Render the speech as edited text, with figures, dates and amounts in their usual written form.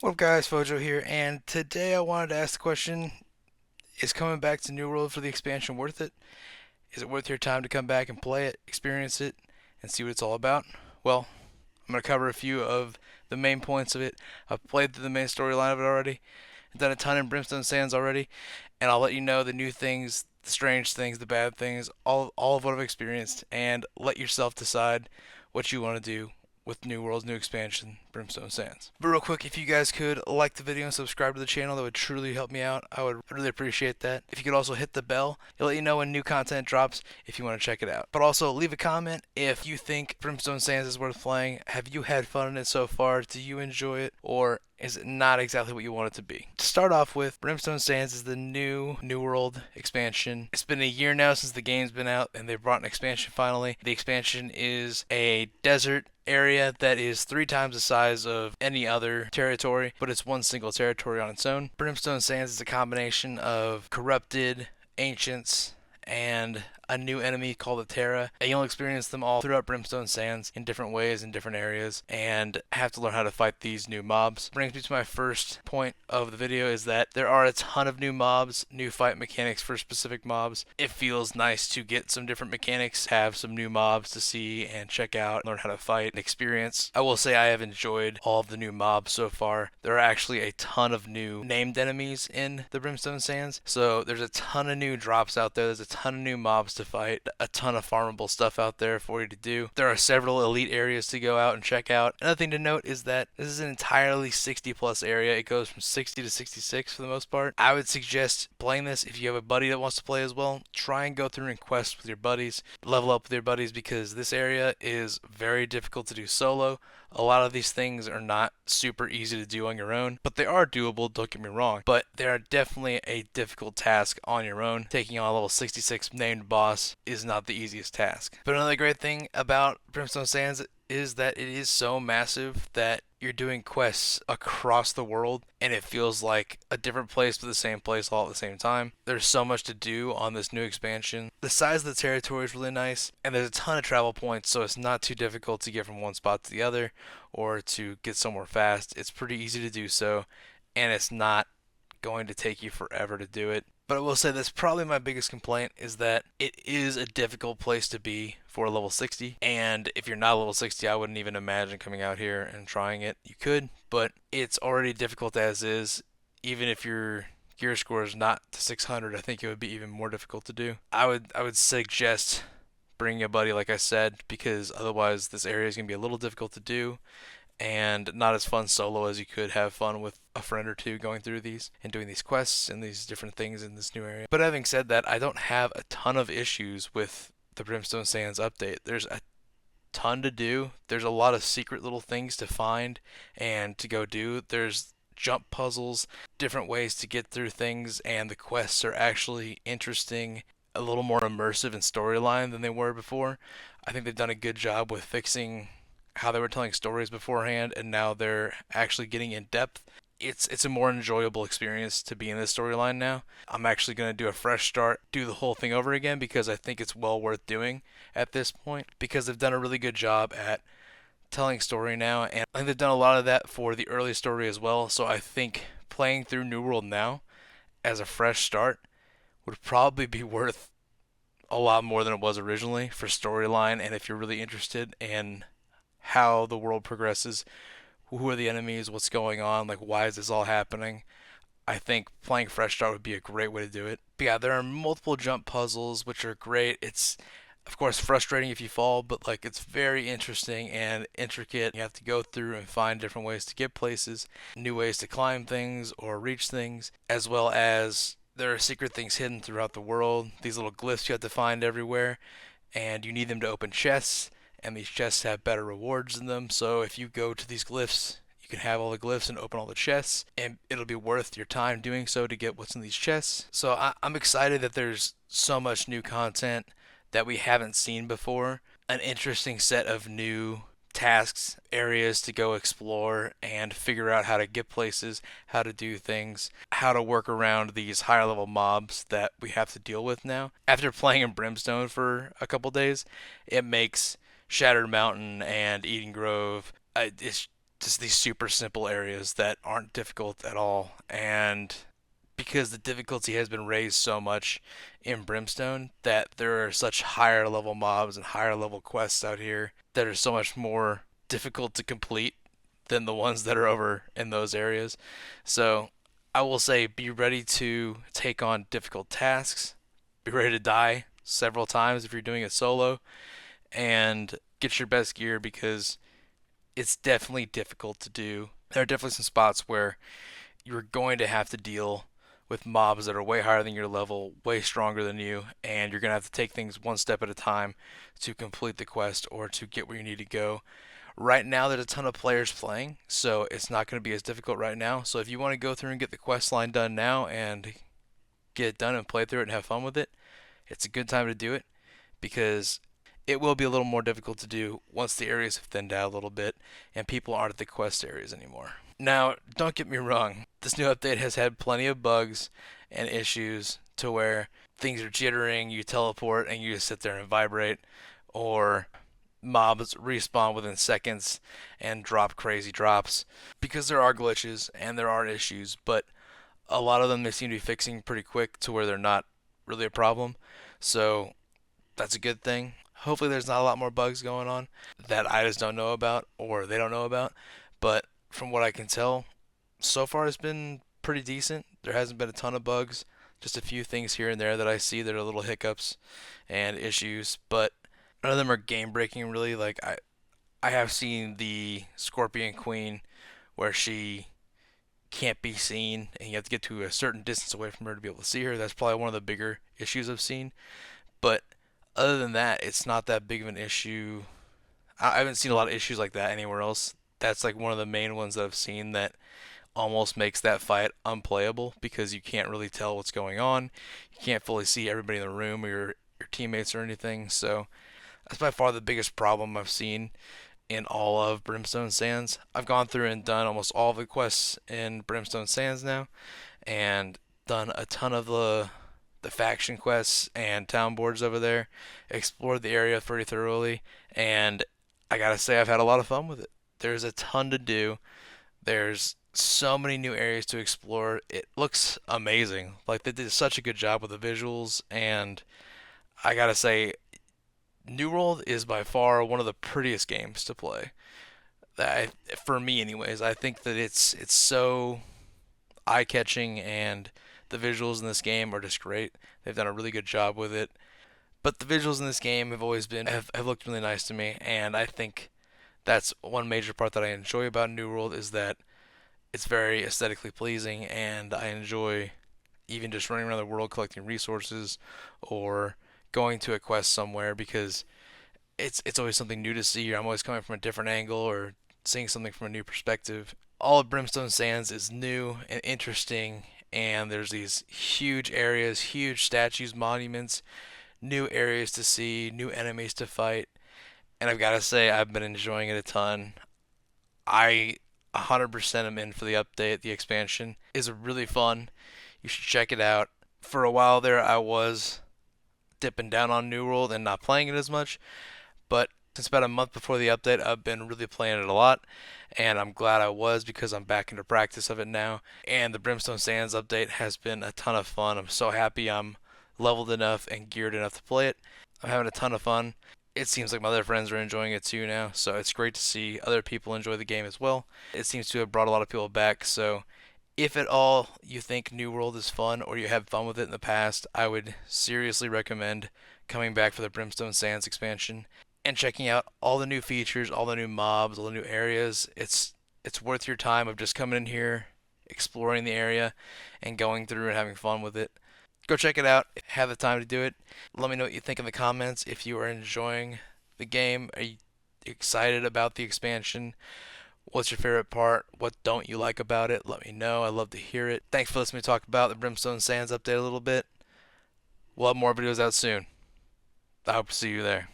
What up, guys? Fojo here, and today I wanted to ask the question: is coming back to New World for the expansion worth it? Is it worth your time to come back and play it, experience it, and see what it's all about? Well, I'm going to cover a few of the main points of it. I've played through the main storyline of it already, I've done a ton in Brimstone Sands already, and I'll let you know the new things, the strange things, the bad things, all of what I've experienced, and let yourself decide what you want to do with New World's new expansion, Brimstone Sands. But real quick, if you guys could like the video and subscribe to the channel, that would truly help me out. I would really appreciate that. If you could also hit the bell, it'll let you know when new content drops if you want to check it out. But also leave a comment if you think Brimstone Sands is worth playing. Have you had fun in it so far? Do you enjoy it? Or is it not exactly what you want it to be? To start off with, Brimstone Sands is the new New World expansion. It's been a year now since the game's been out, and they brought an expansion finally. The expansion is a desert area that is 3 times the size of any other territory, but it's one single territory on its own. Brimstone Sands is a combination of corrupted ancients and a new enemy called the Terra, and you'll experience them all throughout Brimstone Sands in different ways in different areas, and have to learn how to fight these new mobs. Brings me to my first point of the video, is that there are a ton of new mobs, new fight mechanics for specific mobs. It feels nice to get some different mechanics, have some new mobs to see and check out, learn how to fight and experience. I will say I have enjoyed all of the new mobs so far. There are actually a ton of new named enemies in the Brimstone Sands, so there's a ton of new drops out there. There's a ton of new mobs to fight, a ton of farmable stuff out there for you to do. There are several elite areas to go out and check out. Another thing to note is that this is an entirely 60 plus area. It goes from 60 to 66 for the most part. I would suggest playing this if you have a buddy that wants to play as well. Try and go through and quest with your buddies, level up with your buddies, because this area is very difficult to do solo. A lot of these things are not super easy to do on your own, but they are doable, don't get me wrong. But they are definitely a difficult task on your own. Taking on a level 66 named boss is not the easiest task. But another great thing about Brimstone Sands is that it is so massive that you're doing quests across the world and it feels like a different place but the same place all at the same time. There's so much to do on this new expansion. The size of the territory is really nice, and there's a ton of travel points, so it's not too difficult to get from one spot to the other or to get somewhere fast. It's pretty easy to do so, and it's not going to take you forever to do it. But I will say that's probably my biggest complaint, is that it is a difficult place to be for level 60. And if you're not level 60, I wouldn't even imagine coming out here and trying it. You could, but it's already difficult as is. Even if your gear score is not to 600, I think it would be even more difficult to do. I would suggest bringing a buddy, like I said, because otherwise this area is going to be a little difficult to do and not as fun solo as you could have fun with a friend or two going through these and doing these quests and these different things in this new area. But having said that, I don't have a ton of issues with the Brimstone Sands update. There's a ton to do. There's a lot of secret little things to find and to go do. There's jump puzzles, different ways to get through things, and the quests are actually interesting, a little more immersive in storyline than they were before. I think they've done a good job with fixing how they were telling stories beforehand, and now they're actually getting in depth. It's a more enjoyable experience to be in this storyline now. I'm actually going to do a fresh start, do the whole thing over again, because I think it's well worth doing at this point, because they've done a really good job at telling story now, and I think they've done a lot of that for the early story as well. So I think playing through New World now as a fresh start would probably be worth a lot more than it was originally for storyline, and if you're really interested in how the world progresses, who are the enemies, what's going on, like why is this all happening, I think playing Fresh Start would be a great way to do it. But yeah, there are multiple jump puzzles which are great. It's of course frustrating if you fall, but like it's very interesting and intricate. You have to go through and find different ways to get places, new ways to climb things or reach things, as well as there are secret things hidden throughout the world. These little glyphs you have to find everywhere, and you need them to open chests, and these chests have better rewards in them. So if you go to these glyphs, you can have all the glyphs and open all the chests, and it'll be worth your time doing so to get what's in these chests. So I'm excited that there's so much new content that we haven't seen before, an interesting set of new tasks, areas to go explore and figure out how to get places, how to do things, how to work around these higher level mobs that we have to deal with now. After playing in Brimstone for a couple days, it makes Shattered Mountain and Eden Grove, it's just these super simple areas that aren't difficult at all. And because the difficulty has been raised so much in Brimstone, that there are such higher level mobs and higher level quests out here that are so much more difficult to complete than the ones that are over in those areas. So I will say be ready to take on difficult tasks, be ready to die several times if you're doing it solo, and get your best gear because it's definitely difficult to do. There are definitely some spots where you're going to have to deal with mobs that are way higher than your level, way stronger than you, and you're going to have to take things one step at a time to complete the quest or to get where you need to go. Right now, there's a ton of players playing, so it's not going to be as difficult right now. So if you want to go through and get the quest line done now and get it done and play through it and have fun with it, it's a good time to do it because it will be a little more difficult to do once the areas have thinned out a little bit and people aren't at the quest areas anymore. Now, don't get me wrong, this new update has had plenty of bugs and issues to where things are jittering, you teleport and you just sit there and vibrate, or mobs respawn within seconds and drop crazy drops because there are glitches and there are issues, but a lot of them they seem to be fixing pretty quick to where they're not really a problem. So that's a good thing. Hopefully, there's not a lot more bugs going on that I just don't know about or they don't know about. But from what I can tell, so far it's been pretty decent. There hasn't been a ton of bugs, just a few things here and there that I see that are little hiccups and issues, but none of them are game breaking really. Like I have seen the Scorpion Queen where she can't be seen and you have to get to a certain distance away from her to be able to see her. That's probably one of the bigger issues I've seen. But other than that, it's not that big of an issue. I haven't seen a lot of issues like that anywhere else. That's like one of the main ones that I've seen that almost makes that fight unplayable because you can't really tell what's going on. You can't fully see everybody in the room or your teammates or anything. So that's by far the biggest problem I've seen in all of Brimstone Sands. I've gone through and done almost all of the quests in Brimstone Sands now and done a ton of the faction quests and town boards over there. Explored the area pretty thoroughly, and I gotta say I've had a lot of fun with it. There's a ton to do. There's so many new areas to explore. It looks amazing. Like they did such a good job with the visuals, and I gotta say, New World is by far one of the prettiest games to play. For me, anyways, I think that it's so eye-catching, and the visuals in this game are just great. They've done a really good job with it. But the visuals in this game have always been have looked really nice to me, and I think that's one major part that I enjoy about New World is that it's very aesthetically pleasing, and I enjoy even just running around the world collecting resources or going to a quest somewhere because it's always something new to see. I'm always coming from a different angle or seeing something from a new perspective. All of Brimstone Sands is new and interesting, and there's these huge areas, huge statues, monuments, new areas to see, new enemies to fight, and I've got to say I've been enjoying it a ton. I 100% am in for the update. The expansion is really fun. You should check it out. For a while there, I was dipping down on New World and not playing it as much, but since about a month before the update, I've been really playing it a lot, and I'm glad I was because I'm back into practice of it now. And the Brimstone Sands update has been a ton of fun. I'm so happy I'm leveled enough and geared enough to play it. I'm having a ton of fun. It seems like my other friends are enjoying it too now, so it's great to see other people enjoy the game as well. It seems to have brought a lot of people back, so if at all you think New World is fun or you had fun with it in the past, I would seriously recommend coming back for the Brimstone Sands expansion and checking out all the new features, all the new mobs, all the new areas. It's worth your time of just coming in here, exploring the area, and going through and having fun with it. Go check it out. Have the time to do it. Let me know what you think in the comments. If you are enjoying the game, are you excited about the expansion? What's your favorite part? What don't you like about it? Let me know. I'd love to hear it. Thanks for listening to me talk about the Brimstone Sands update a little bit. We'll have more videos out soon. I hope to see you there.